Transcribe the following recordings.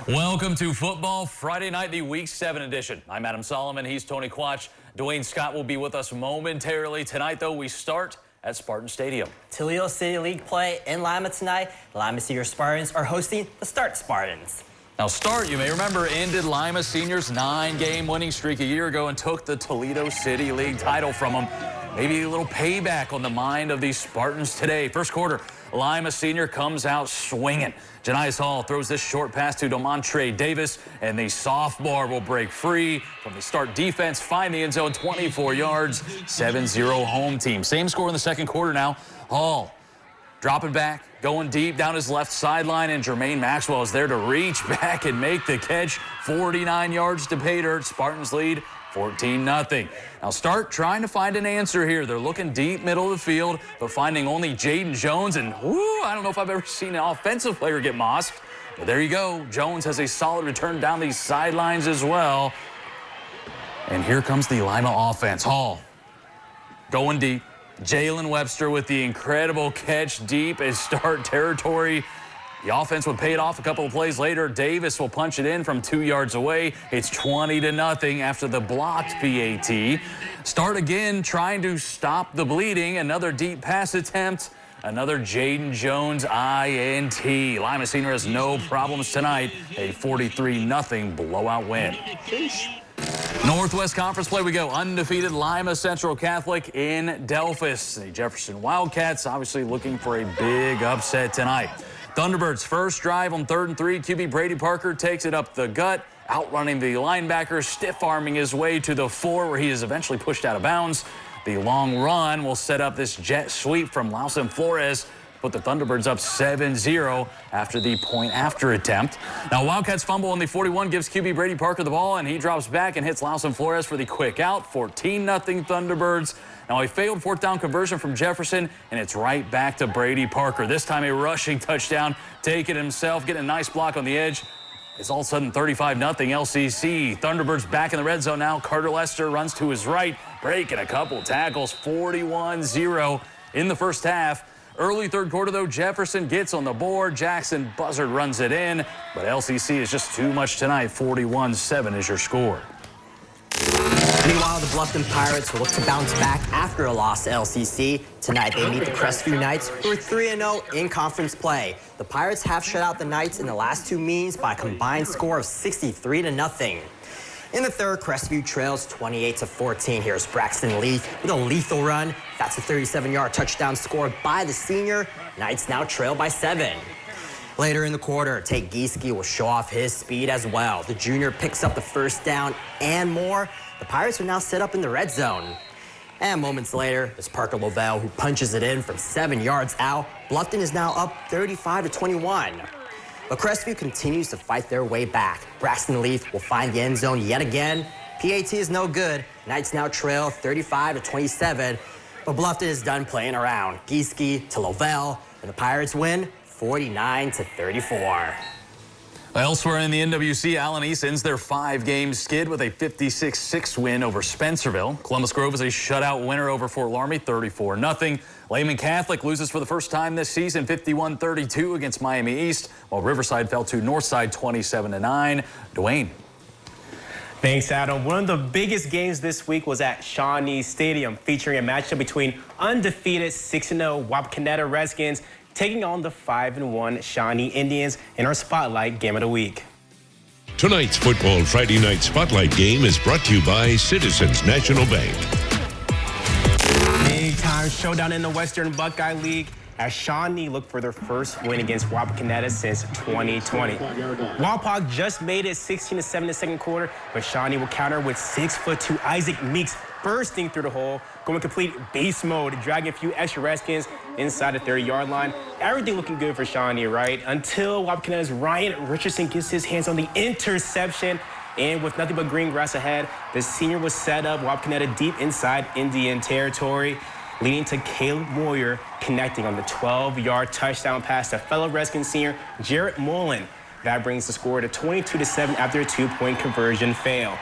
Welcome to Football Friday Night, the Week 7 edition. I'm Adam Solomon. He's Tony Quach. Dwayne Scott will be with us momentarily. Tonight, though, we start at Spartan Stadium. Toledo City League play in Lima tonight. The Lima Senior Spartans are hosting the Start Spartans. Now, Start, you may remember, ended Lima Senior's 9-game winning streak a year ago and took the Toledo City League title from them. Maybe a little payback on the mind of these Spartans today. First quarter, Lima Senior comes out swinging. Janice Hall throws this short pass to Demontre Davis, and the sophomore will break free from the Start defense, find the end zone, 24 yards, 7-0 home team. Same score in the second quarter now. Hall dropping back, going deep down his left sideline, and Jermaine Maxwell is there to reach back and make the catch. 49 yards to pay dirt. Spartans lead 14-0. Now Start trying to find an answer here. They're looking deep middle of the field, but finding only Jaden Jones. And I don't know if I've ever seen an offensive player get mossed. But there you go. Jones has a solid return down these sidelines as well. And here comes the Lima offense. Hall going deep. Jalen Webster with the incredible catch deep in Start territory. The offense would pay it off a couple of plays later. Davis will punch it in from 2 yards away. It's 20-0 after the blocked PAT. Start again trying to stop the bleeding. Another deep pass attempt. Another Jaden Jones INT. Lima Senior has no problems tonight. A 43-0 blowout win. Northwest Conference play we go. Undefeated Lima Central Catholic in Delphus. The Jefferson Wildcats obviously looking for a big upset tonight. Thunderbirds first drive on 3rd and 3. QB Brady Parker takes it up the gut, outrunning the linebacker, stiff-arming his way to the 4 where he is eventually pushed out of bounds. The long run will set up this jet sweep from Lawson Flores, put the Thunderbirds up 7-0 after the point-after attempt. Now, Wildcats fumble on the 41 gives QB Brady Parker the ball, and he drops back and hits Lawson Flores for the quick out. 14-0 Thunderbirds. Now, a failed fourth down conversion from Jefferson, and it's right back to Brady Parker. This time a rushing touchdown, taking himself, getting a nice block on the edge. It's all of a sudden 35-0 LCC. Thunderbirds back in the red zone now. Carter Lester runs to his right, breaking a couple tackles, 41-0 in the first half. Early third quarter, though, Jefferson gets on the board. Jackson Buzzard runs it in, but LCC is just too much tonight. 41-7 is your score. Meanwhile, the Bluffton Pirates will look to bounce back after a loss to LCC. Tonight, they meet the Crestview Knights, who are 3-0 in conference play. The Pirates have shut out the Knights in the last 2 meetings by a combined score of 63-0. In the third, Crestview trails 28-14. Here's Braxton Leaf with a lethal run. That's a 37-yard touchdown scored by the senior. Knights now trail by 7. Later in the quarter, Tate Gieske will show off his speed as well. The junior picks up the first down and more. The Pirates are now set up in the red zone. And moments later, it's Parker Lovell who punches it in from 7 yards out. Bluffton is now up 35-21. But Crestview continues to fight their way back. Braxton Leaf will find the end zone yet again. PAT is no good. Knights now trail 35-27. But Bluffton is done playing around. Gieske to Lovell, and the Pirates win 49-34. Elsewhere in the NWC, Allen East ends their 5-game skid with a 56-6 win over Spencerville. Columbus Grove is a shutout winner over Fort Laramie, 34-0. Lehman Catholic loses for the first time this season, 51-32 against Miami East, while Riverside fell to Northside, 27-9. Dwayne. Thanks, Adam. One of the biggest games this week was at Shawnee Stadium, featuring a matchup between undefeated 6-0 Wapakoneta Redskins taking on the 5-1 Shawnee Indians in our Spotlight Game of the Week. Tonight's Football Friday Night Spotlight Game is brought to you by Citizens National Bank. Big-time showdown in the Western Buckeye League as Shawnee look for their first win against Wapakoneta since 2020. Wapak just made it 16-7 in the second quarter, but Shawnee will counter with 6'2" Isaac Meeks bursting through the hole, going complete beast mode, dragging a few extra Redskins inside the 30-yard line. Everything looking good for Shawnee, right? Until Wapakoneta's Ryan Richardson gets his hands on the interception. And with nothing but green grass ahead, the senior was set up Wapakoneta deep inside Indian territory, leading to Caleb Moyer connecting on the 12-yard touchdown pass to fellow Redskins senior Jarrett Mullen. That brings the score to 22-7 after a 2-point conversion fail.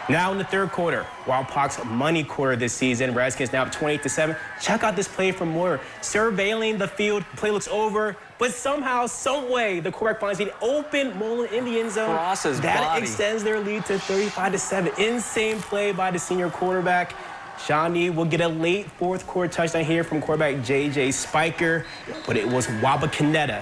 Now in the third quarter, Wapak's money quarter this season, Redskins now up 28-7. Check out this play for more. Surveilling the field, play looks over, but somehow, some way, the quarterback finds an open Mullen in the end zone. Crosses that body. extends their lead to 35-7. Insane play by the senior quarterback. Shawnee will get a late fourth quarter touchdown here from quarterback J.J. Spiker, but it was Wapak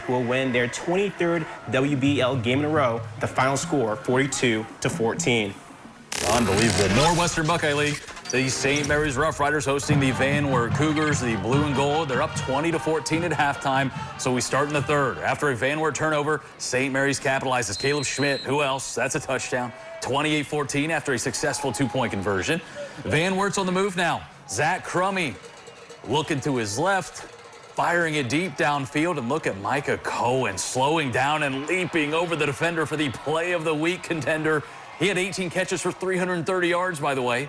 who will win their 23rd WBL game in a row. The final score, 42-14. Unbelievable. Northwestern Buckeye League. The St. Mary's Rough Riders hosting the Van Wert Cougars, the blue and gold. They're up 20-14 at halftime, so we start in the third. After a Van Wert turnover, St. Mary's capitalizes. Caleb Schmidt, who else? That's a touchdown. 28-14 after a successful two-point conversion. Van Wert's on the move now. Zach Crummy looking to his left, firing it deep downfield, and look at Micah Cohen slowing down and leaping over the defender for the play of the week contender. He had 18 catches for 330 yards, by the way.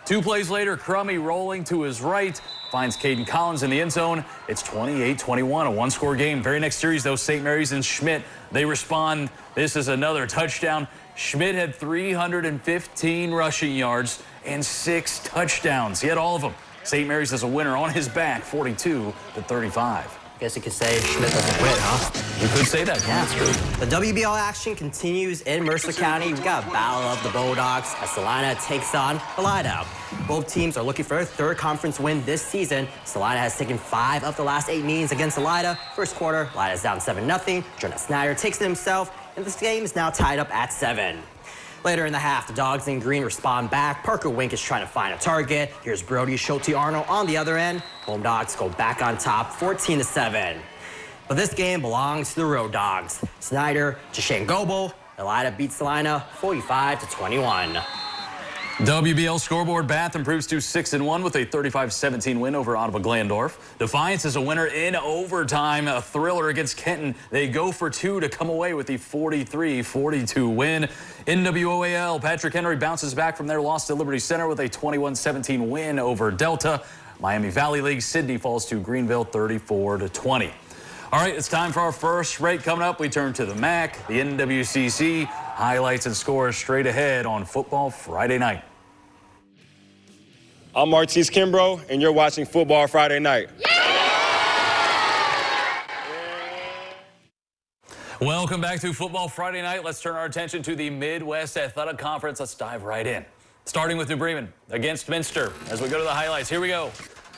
2 plays later, Crummy rolling to his right, finds Caden Collins in the end zone. It's 28-21, a one-score game. Very next series, though, St. Mary's and Schmidt, they respond. This is another touchdown. Schmidt had 315 rushing yards and 6 touchdowns. He had all of them. St. Mary's is a winner on his back, 42-35. Guess you could say Schmidt doesn't quit, huh? You could say that. Yeah, it's true. The WBL action continues in Mercer County. We got a battle of the Bulldogs as Salina takes on Elida. Both teams are looking for a third conference win this season. Salina has taken 5 of the last 8 meetings against Elida. First quarter, Elida's down 7-0. Jonah Snyder takes it himself, and this game is now tied up at 7. Later in the half, the Dogs in green respond back. Parker Wink is trying to find a target. Here's Brody Schulte-Arnold on the other end. Home Dogs go back on top, 14-7. But this game belongs to the Road Dogs. Snyder to Shane Goebel. Elida beats Salina 45-21. WBL scoreboard, Bath improves to 6-1 with a 35-17 win over Ottawa Glandorf. Defiance is a winner in overtime, a thriller against Kenton. They go for 2 to come away with the 43-42 win. NWOAL, Patrick Henry bounces back from their loss to Liberty Center with a 21-17 win over Delta. Miami Valley League, Sydney falls to Greenville 34-20. All right, it's time for our first break. Coming up, we turn to the MAC, the NWCC, highlights and scores straight ahead on Football Friday Night. I'm Martise Kimbrough, and you're watching Football Friday Night. Welcome back to Football Friday Night. Let's turn our attention to the Midwest Athletic Conference. Let's dive right in. Starting with New Bremen against Minster. As we go to the highlights, here we go.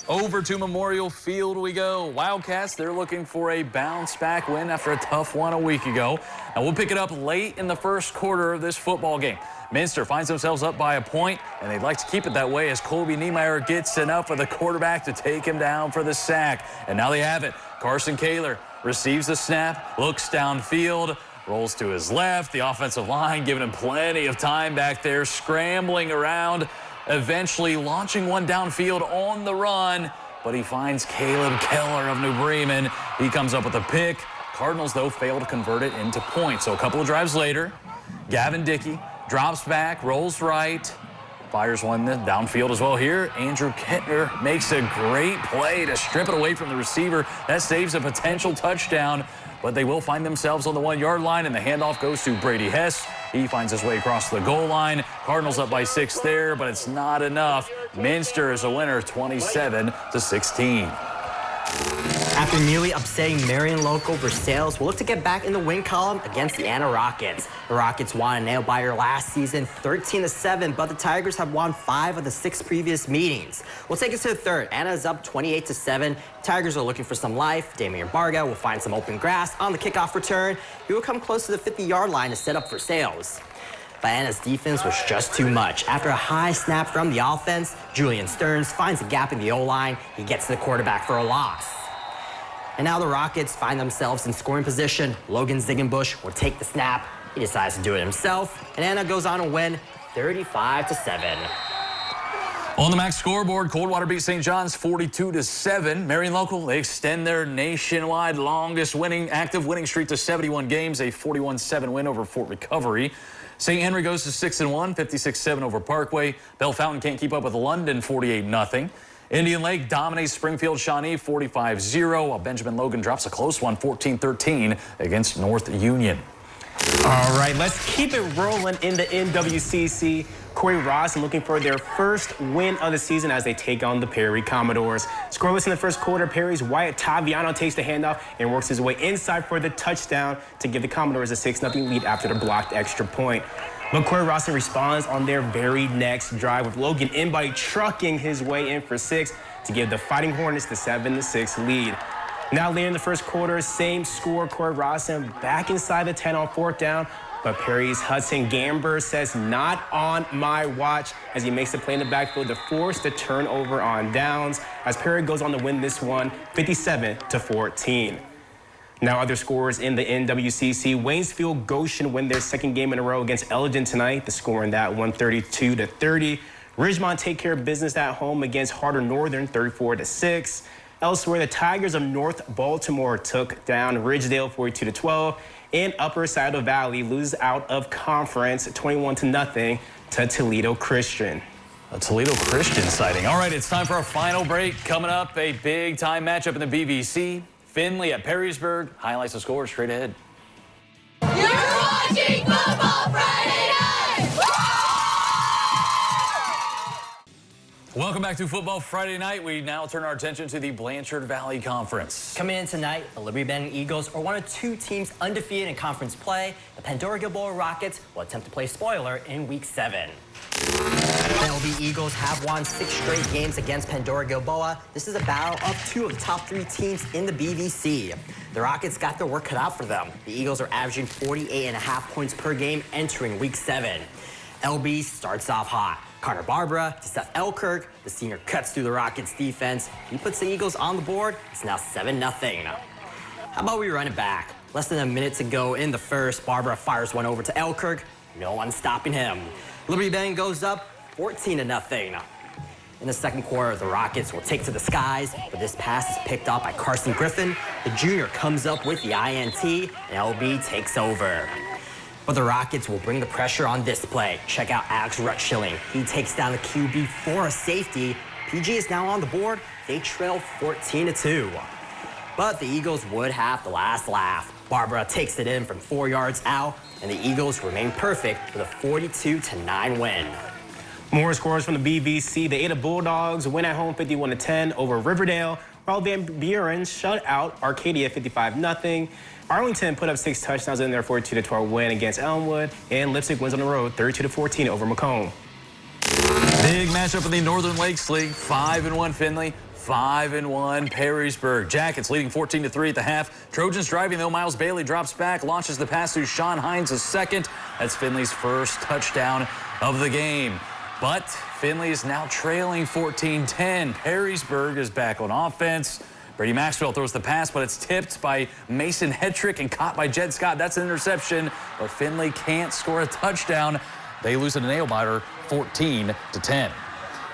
Over to Memorial Field we go. Wildcats, they're looking for a bounce-back win after a tough one a week ago. And we'll pick it up late in the first quarter of this football game. Minster finds themselves up by a point, and they'd like to keep it that way as Colby Niemeyer gets enough of the quarterback to take him down for the sack. And now they have it. Carson Kaler receives the snap, looks downfield, rolls to his left. The offensive line giving him plenty of time back there, scrambling around, eventually launching one downfield on the run, but he finds Caleb Keller of New Bremen. He comes up with a pick. Cardinals, though, fail to convert it into points. So a couple of drives later, Gavin Dickey drops back, rolls right, fires one downfield as well here. Andrew Kettner makes a great play to strip it away from the receiver. That saves a potential touchdown, but they will find themselves on the 1-yard line, and the handoff goes to Brady Hess. He finds his way across the goal line. Cardinals up by 6 there, but it's not enough. Minster is a winner, 27-16. After nearly upsetting Marion local, Versailles will look to get back in the win column against the Anna Rockets. The Rockets won a nail-biter last season, 13-7, but the Tigers have won 5 of the 6 previous meetings. We'll take us to the third. Anna is up 28-7. Tigers are looking for some life. Damian Barga will find some open grass on the kickoff return. He will come close to the 50-yard line to set up Versailles. But Anna's defense was just too much. After a high snap from the offense, Julian Stearns finds a gap in the O-line. He gets to the quarterback for a loss. And now the Rockets find themselves in scoring position. Logan Ziegenbusch will take the snap. He decides to do it himself, and Anna goes on to win 35-7. On the MAC scoreboard, Coldwater beats St. John's 42-7. Marion local, they extend their nationwide longest active winning streak to 71 games, a 41-7 win over Fort Recovery. St. Henry goes to 6-1, 56-7 over Parkway. Bell Fountain can't keep up with London, 48-0. Indian Lake dominates Springfield Shawnee 45-0, while Benjamin Logan drops a close one, 14-13 against North Union. All right, let's keep it rolling in the NWCC. Corey Ross looking for their first win of the season as they take on the Perry Commodores. Scoreless in the first quarter, Perry's Wyatt Taviano takes the handoff and works his way inside for the touchdown to give the Commodores a 6-0 lead after the blocked extra point. But Corey Rawson responds on their very next drive with Logan Inbody trucking his way in for 6 to give the Fighting Hornets the 7-6 lead. Now later in the first quarter, same score, Corey Rawson back inside the 10 on 4th down, but Perry's Hudson Gamber says not on my watch as he makes the play in the backfield to force the turnover on downs as Perry goes on to win this one 57-14. Now other scores in the NWCC, Waynesfield Goshen win their second game in a row against Elgin tonight. The score in that 132-30. Ridgemont take care of business at home against Harder Northern 34-6. Elsewhere, the Tigers of North Baltimore took down Ridgedale 42-12. And Upper Saddle Valley loses out of conference 21-0 to Toledo Christian. A Toledo Christian sighting. All right, it's time for our final break. Coming up, a big-time matchup in the BVC. Finley at Perrysburg. Highlights the score straight ahead. You're watching Football Friday Night! Welcome back to Football Friday Night. We now turn our attention to the Blanchard Valley Conference. Coming in tonight, the Liberty Bend Eagles are one of 2 teams undefeated in conference play. The Pandora Gilboa Rockets will attempt to play spoiler in Week 7. The LB Eagles have won 6 straight games against Pandora Gilboa. This is a battle of 2 of the top 3 teams in the BVC. The Rockets got their work cut out for them. The Eagles are averaging 48.5 points per game entering Week 7. LB starts off hot. Connor Barbara to Seth Elkirk. The senior cuts through the Rockets defense. He puts the Eagles on the board. It's now 7-0. How about we run it back? Less than a minute to go in the first. Barbara fires one over to Elkirk. No one stopping him. Liberty Bend goes up 14-0. In the second quarter, the Rockets will take to the skies, but this pass is picked up by Carson Griffin. The junior comes up with the INT, and LB takes over. But the Rockets will bring the pressure on this play. Check out Alex Rutschilling. He takes down the QB for a safety. PG is now on the board. They trail 14-2. But the Eagles would have the last laugh. Barbara takes it in from 4 yards out, and the Eagles remain perfect with a 42-9 win. More scores from the BVC. The Ada Bulldogs win at home 51-10 over Riverdale, while Van Buren shut out Arcadia 55-0. Arlington put up 6 touchdowns in their 42-12 win against Elmwood, and Lipstick wins on the road 32-14 over Macomb. Big matchup in the Northern Lakes League. 5-1 Finley, 5-1 Perrysburg. Jackets leading 14-3 at the half. Trojans driving though. Miles Bailey drops back, launches the pass to Sean Hines, his second. That's Finley's first touchdown of the game. But Finley is now trailing 14-10. Perrysburg is back on offense. Brady Maxwell throws the pass, but it's tipped by Mason Hetrick and caught by Jed Scott. That's an interception, but Finley can't score a touchdown. They lose in a nail-biter 14-10.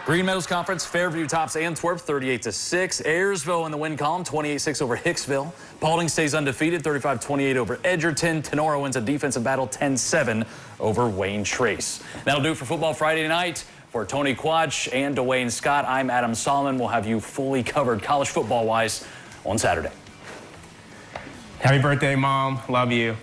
Green Meadows Conference, Fairview tops Antwerp 38-6. Ayersville in the win column 28-6 over Hicksville. Paulding stays undefeated 35-28 over Edgerton. Tenora wins a defensive battle 10-7 over Wayne Trace. That'll do it for Football Friday night. For Tony Quach and Dwayne Scott, I'm Adam Solomon. We'll have you fully covered college football-wise on Saturday. Happy birthday, Mom. Love you.